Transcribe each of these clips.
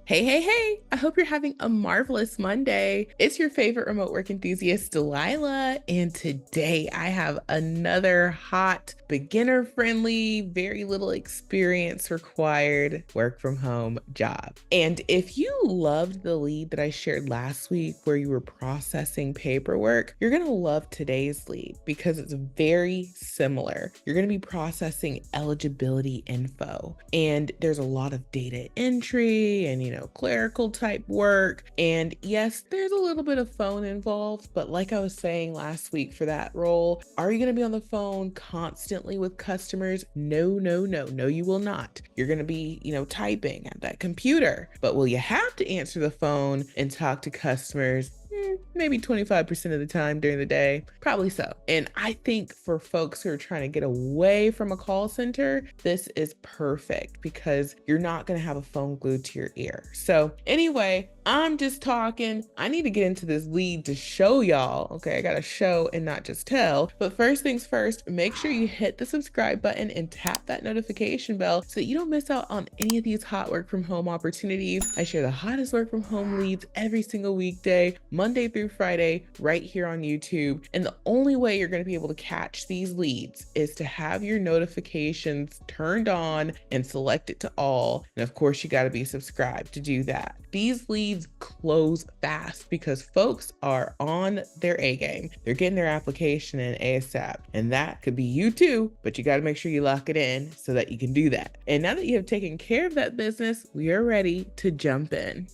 Hey, hey, hey! I hope you're having a marvelous Monday. It's your favorite remote work enthusiast, Delilah, and today I have another hot, beginner-friendly, very little experience required work from home job. And if you loved the lead that I shared last week where you were processing paperwork, you're gonna love today's lead because it's very similar. You're gonna be processing eligibility info, and there's a lot of data entry and clerical type work. And yes, there's a little bit of phone involved, but like I was saying last week for that role, are you going to be on the phone constantly with customers? No, no, no, no, you will not. You're going to be, typing at that computer, but will you have to answer the phone and talk to customers? Maybe 25% of the time during the day, probably so. And I think for folks who are trying to get away from a call center, this is perfect because you're not going to have a phone glued to your ear. So anyway, I'm just talking. I need to get into this lead to show y'all. Okay, I got to show and not just tell. But first things first, make sure you hit the subscribe button and tap that notification bell so that you don't miss out on any of these hot work from home opportunities. I share the hottest work from home leads every single weekday, Monday through Friday, right here on YouTube. And the only way you're going to be able to catch these leads is to have your notifications turned on and select it to all. And of course, you got to be subscribed to do that. These leads close fast because folks are on their A game. They're getting their application in ASAP. And that could be you too, but you got to make sure you lock it in so that you can do that. And now that you have taken care of that business, we are ready to jump in.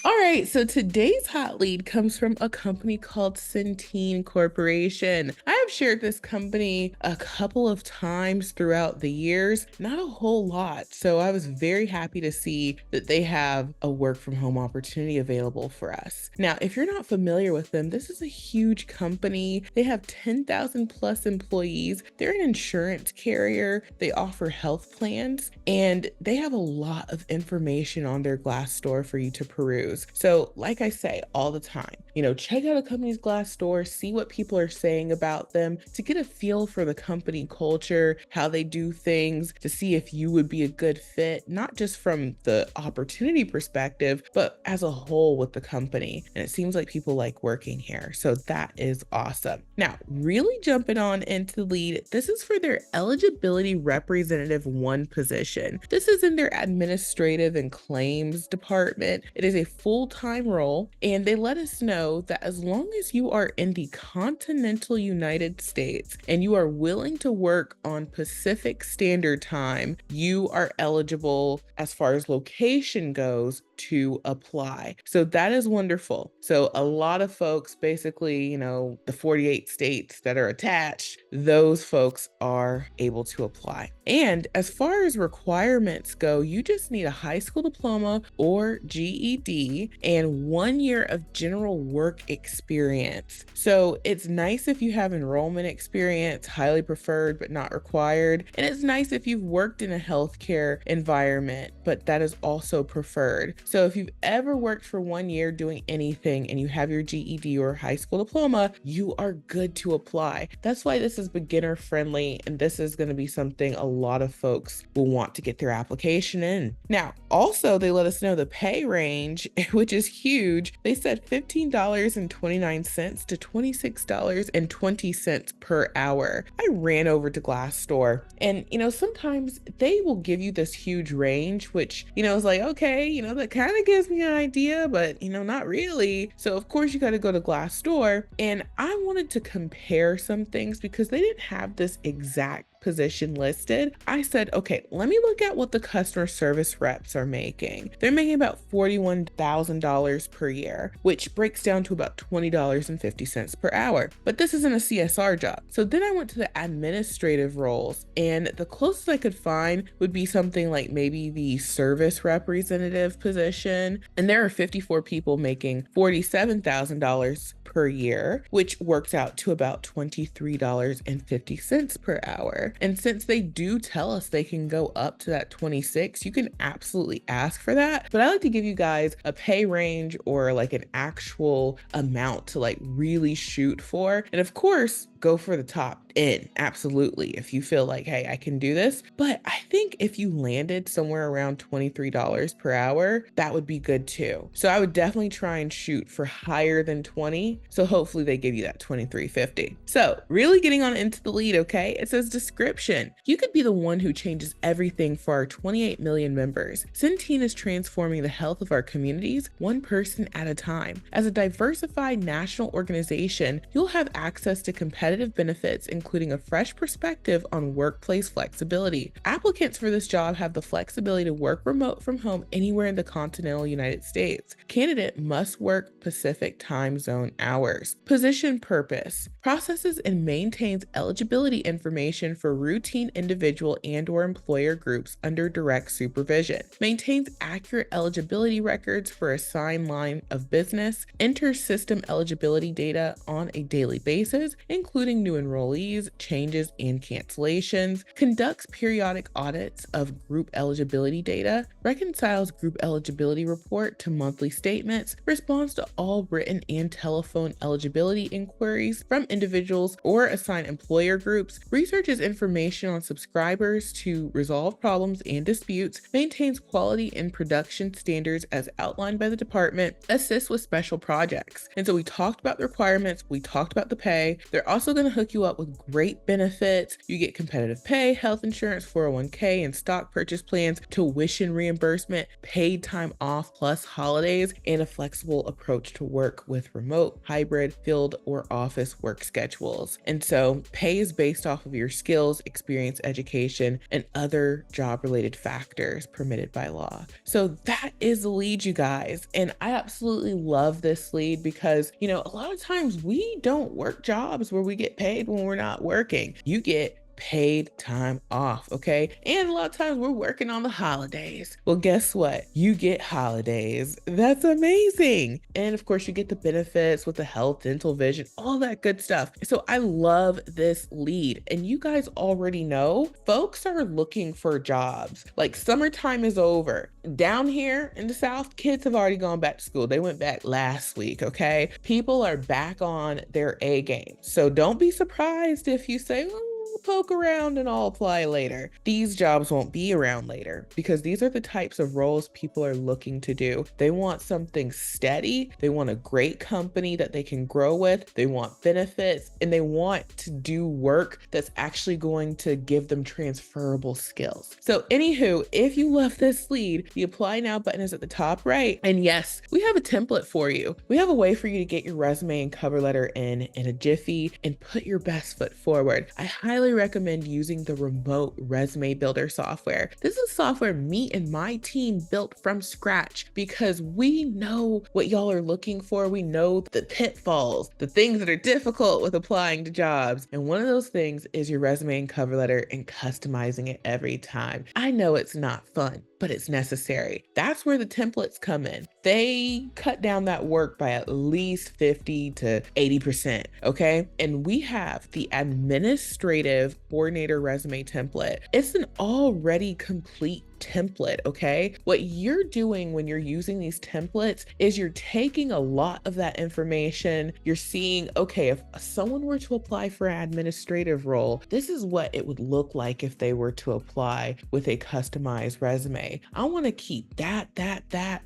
All right, so today's hot lead comes from a company called Centene Corporation. I have shared this company a couple of times throughout the years, not a whole lot. So I was very happy to see that they have a work from home opportunity available for us. Now, if you're not familiar with them, this is a huge company. They have 10,000 plus employees. They're an insurance carrier. They offer health plans, and they have a lot of information on their Glassdoor for you to peruse. So like I say all the time, check out a company's Glassdoor, see what people are saying about them to get a feel for the company culture, how they do things, to see if you would be a good fit, not just from the opportunity perspective, but as a whole with the company. And it seems like people like working here. So that is awesome. Now, really jumping on into the lead, this is for their Eligibility Representative I position. This is in their administrative and claims department. It is a full-time role, and they let us know that as long as you are in the continental United States and you are willing to work on Pacific Standard Time, you are eligible as far as location goes to apply. So that is wonderful. So a lot of folks, basically, the 48 states that are attached, those folks are able to apply. And as far as requirements go, you just need a high school diploma or GED and 1 year of general work experience. So it's nice if you have enrollment experience, highly preferred but not required. And it's nice if you've worked in a healthcare environment, but that is also preferred. So if you've ever worked for 1 year doing anything and you have your GED or high school diploma, you are good to apply. That's why this is beginner friendly, and this is going to be something a lot of folks will want to get their application in. Now, also they let us know the pay range, which is huge. They said $15.29 to $26.20 per hour. I ran over to Glassdoor, and sometimes they will give you this huge range, which is like, okay, that kind of gives me an idea, but not really. So of course you got to go to Glassdoor, and I wanted to compare some things because they didn't have this exact position listed. I said, okay, let me look at what the customer service reps are making. They're making about $41,000 per year, which breaks down to about $20.50 per hour. But this isn't a CSR job. So then I went to the administrative roles, and the closest I could find would be something like maybe the service representative position. And there are 54 people making $47,000 per year, which works out to about $23.50 per hour. there. And since they do tell us they can go up to that 26, you can absolutely ask for that. But I like to give you guys a pay range or like an actual amount to like really shoot for. And of course, go for the top end, absolutely, if you feel like, hey, I can do this. But I think if you landed somewhere around $23 per hour, that would be good too. So I would definitely try and shoot for higher than 20. So hopefully they give you that 23.50. So really getting on into the lead, okay? It says description. You could be the one who changes everything for our 28 million members. Centene is transforming the health of our communities, one person at a time. As a diversified national organization, you'll have access to competitive benefits, including a fresh perspective on workplace flexibility. Applicants for this job have the flexibility to work remote from home anywhere in the continental United States. Candidate must work Pacific time zone hours. Position purpose: processes and maintains eligibility information for routine individual and/or employer groups under direct supervision. Maintains accurate eligibility records for assigned line of business. Enters system eligibility data on a daily basis, including new enrollees, changes, and cancellations. Conducts periodic audits of group eligibility data. Reconciles group eligibility report to monthly statements. Responds to all written and telephone eligibility inquiries from individuals or assigned employer groups. Researches information on subscribers to resolve problems and disputes. Maintains quality and production standards as outlined by the department. Assists with special projects. And so we talked about the requirements, we talked about the pay. They're also going to hook you up with great benefits. You get competitive pay, health insurance, 401k, and stock purchase plans, tuition reimbursement, paid time off plus holidays, and a flexible approach to work with remote, hybrid, field, or office work schedules. And so pay is based off of your skills, experience, education, and other job-related factors permitted by law. So that is the lead, you guys. And I absolutely love this lead because, you know, a lot of times we don't work jobs where we get paid when we're not working. You get paid time off, okay? And a lot of times we're working on the holidays. Well, guess what? You get holidays. That's amazing. And of course, you get the benefits with the health, dental, vision, all that good stuff. So I love this lead. And you guys already know, folks are looking for jobs. Like summertime is over. Down here in the South, kids have already gone back to school. They went back last week, okay? People are back on their A game. So don't be surprised if you say, oh, poke around and I'll apply later. These jobs won't be around later because these are the types of roles people are looking to do. They want something steady. They want a great company that they can grow with. They want benefits and they want to do work that's actually going to give them transferable skills. So anywho, if you love this lead, the apply now button is at the top right. And yes, we have a template for you. We have a way for you to get your resume and cover letter in a jiffy and put your best foot forward. I highly recommend using the remote resume builder software. This is software me and my team built from scratch because we know what y'all are looking for. We know the pitfalls, the things that are difficult with applying to jobs. And one of those things is your resume and cover letter and customizing it every time. I know it's not fun, but it's necessary. That's where the templates come in. They cut down that work by at least 50 to 80%, okay? And we have the administrative coordinator resume template. It's an already complete template, okay? What you're doing when you're using these templates is you're taking a lot of that information. You're seeing, okay, if someone were to apply for an administrative role, this is what it would look like if they were to apply with a customized resume. I want to keep that.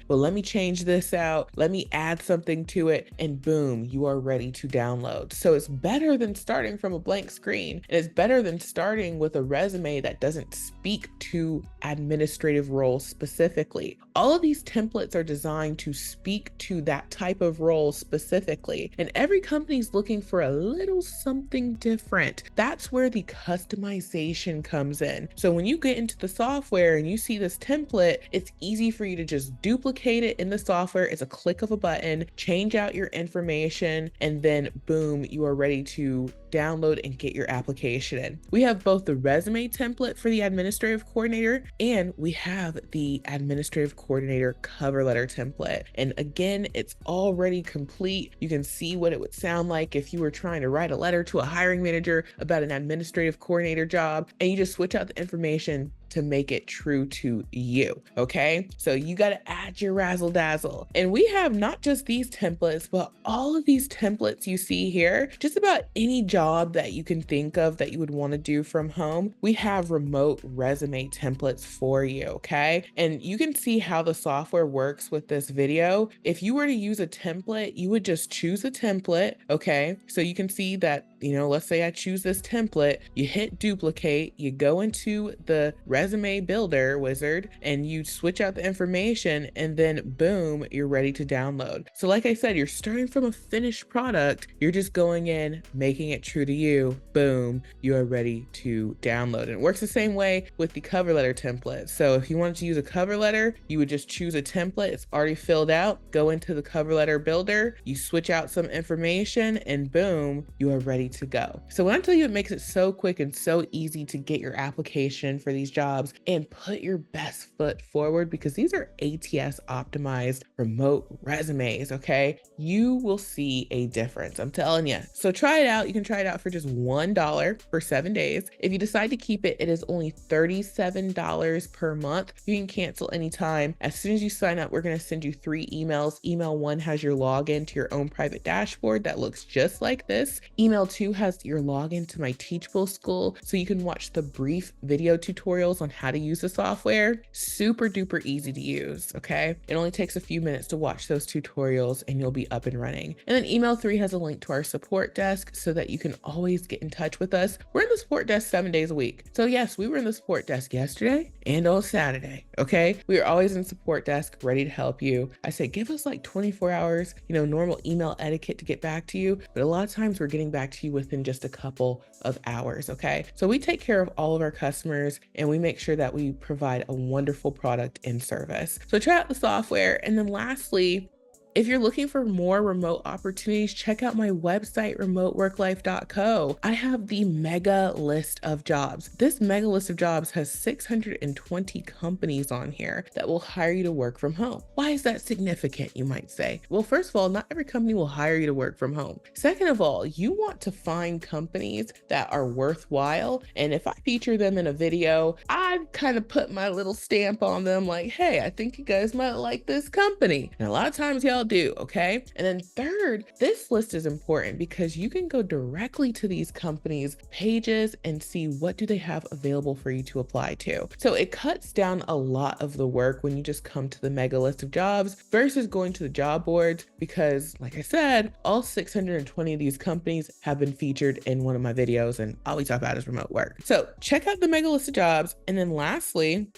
Well, let me change this out. Let me add something to it, and boom, you are ready to download. So it's better than starting from a blank screen, and it's better than starting with a resume that doesn't speak to administrative roles specifically. All of these templates are designed to speak to that type of role specifically, and every company's looking for a little something different. That's where the customization comes in. So when you get into the software and you see this template, it's easy for you to just duplicate it in the software. It's a click of a button, change out your information, and then boom, you are ready to download and get your application in. We have both the resume template for the administrative coordinator and we have the administrative coordinator cover letter template. And again, it's already complete. You can see what it would sound like if you were trying to write a letter to a hiring manager about an administrative coordinator job, and you just switch out the information to make it true to you, okay? So you gotta add your razzle dazzle. And we have not just these templates, but all of these templates you see here, just about any job that you can think of that you would wanna do from home, we have remote resume templates for you, okay? And you can see how the software works with this video. If you were to use a template, you would just choose a template, okay? So you can see that, let's say I choose this template, you hit duplicate, you go into the resume builder wizard and you switch out the information, and then boom, you're ready to download. So like I said, you're starting from a finished product, you're just going in, making it true to you, boom, you are ready to download. And it works the same way with the cover letter template. So if you wanted to use a cover letter, you would just choose a template, it's already filled out, go into the cover letter builder, you switch out some information, and boom, you are ready to go. So when I tell you it makes it so quick and so easy to get your application for these jobs and put your best foot forward, because these are ATS optimized remote resumes, okay? You will see a difference, I'm telling you. So try it out. You can try it out for just $1 for 7 days. If you decide to keep it, it is only $37 per month. You can cancel anytime. As soon as you sign up, we're gonna send you 3 emails. Email 1 has your login to your own private dashboard that looks just like this. Email 2 has your login to my Teachable School, so you can watch the brief video tutorials on how to use the software. Super duper easy to use, okay? It only takes a few minutes to watch those tutorials and you'll be up and running. And then email 3 has a link to our support desk so that you can always get in touch with us. We're in the support desk 7 days a week. So yes, we were in the support desk yesterday and on Saturday, okay? We are always in support desk, ready to help you. I say, give us like 24 hours, normal email etiquette to get back to you. But a lot of times we're getting back to you within just a couple of hours, okay? So we take care of all of our customers and we make sure that we provide a wonderful product and service. So try out the software. And then lastly, if you're looking for more remote opportunities, check out my website, remoteworklife.co. I have the mega list of jobs. This mega list of jobs has 620 companies on here that will hire you to work from home. Why is that significant, you might say? Well, first of all, not every company will hire you to work from home. Second of all, you want to find companies that are worthwhile. And if I feature them in a video, I kind of put my little stamp on them like, hey, I think you guys might like this company. And a lot of times y'all do, okay? And then third, this list is important because you can go directly to these companies' pages and see what do they have available for you to apply to. So it cuts down a lot of the work when you just come to the mega list of jobs versus going to the job boards, because like I said, all 620 of these companies have been featured in one of my videos and all we talk about is remote work. So check out the mega list of jobs. And then lastly,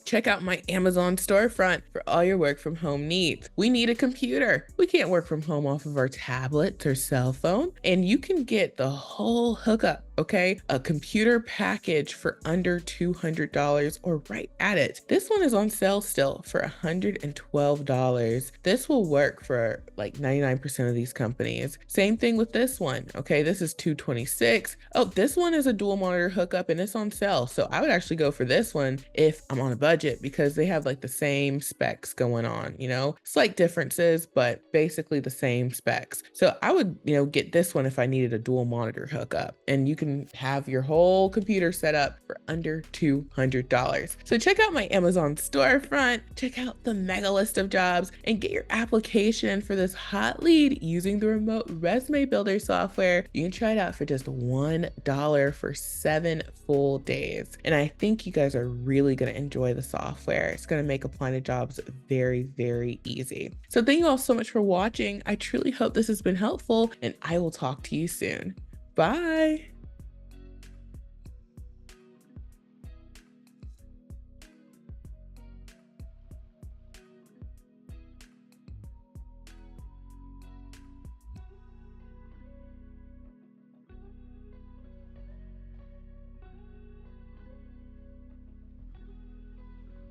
check out my Amazon storefront for all your work from home needs. We need a computer. We can't work from home off of our tablets or cell phone, and you can get the whole hookup, okay? A computer package for under $200 or right at it. This one is on sale still for $112. This will work for like 99% of these companies. Same thing with this one, okay? This is $226. Oh, this one is a dual monitor hookup and it's on sale. So I would actually go for this one if I'm on a budget, because they have like the same specs going on, slight differences, but basically the same specs. So I would, get this one if I needed a dual monitor hookup, and you can have your whole computer set up for under $200. So check out my Amazon storefront, check out the mega list of jobs, and get your application in for this hot lead using the remote resume builder software. You can try it out for just $1 for 7 full days. And I think you guys are really going to enjoy the software. It's going to make applying to jobs very, very easy. So thank you all so much for watching. I truly hope this has been helpful, and I will talk to you soon. Bye.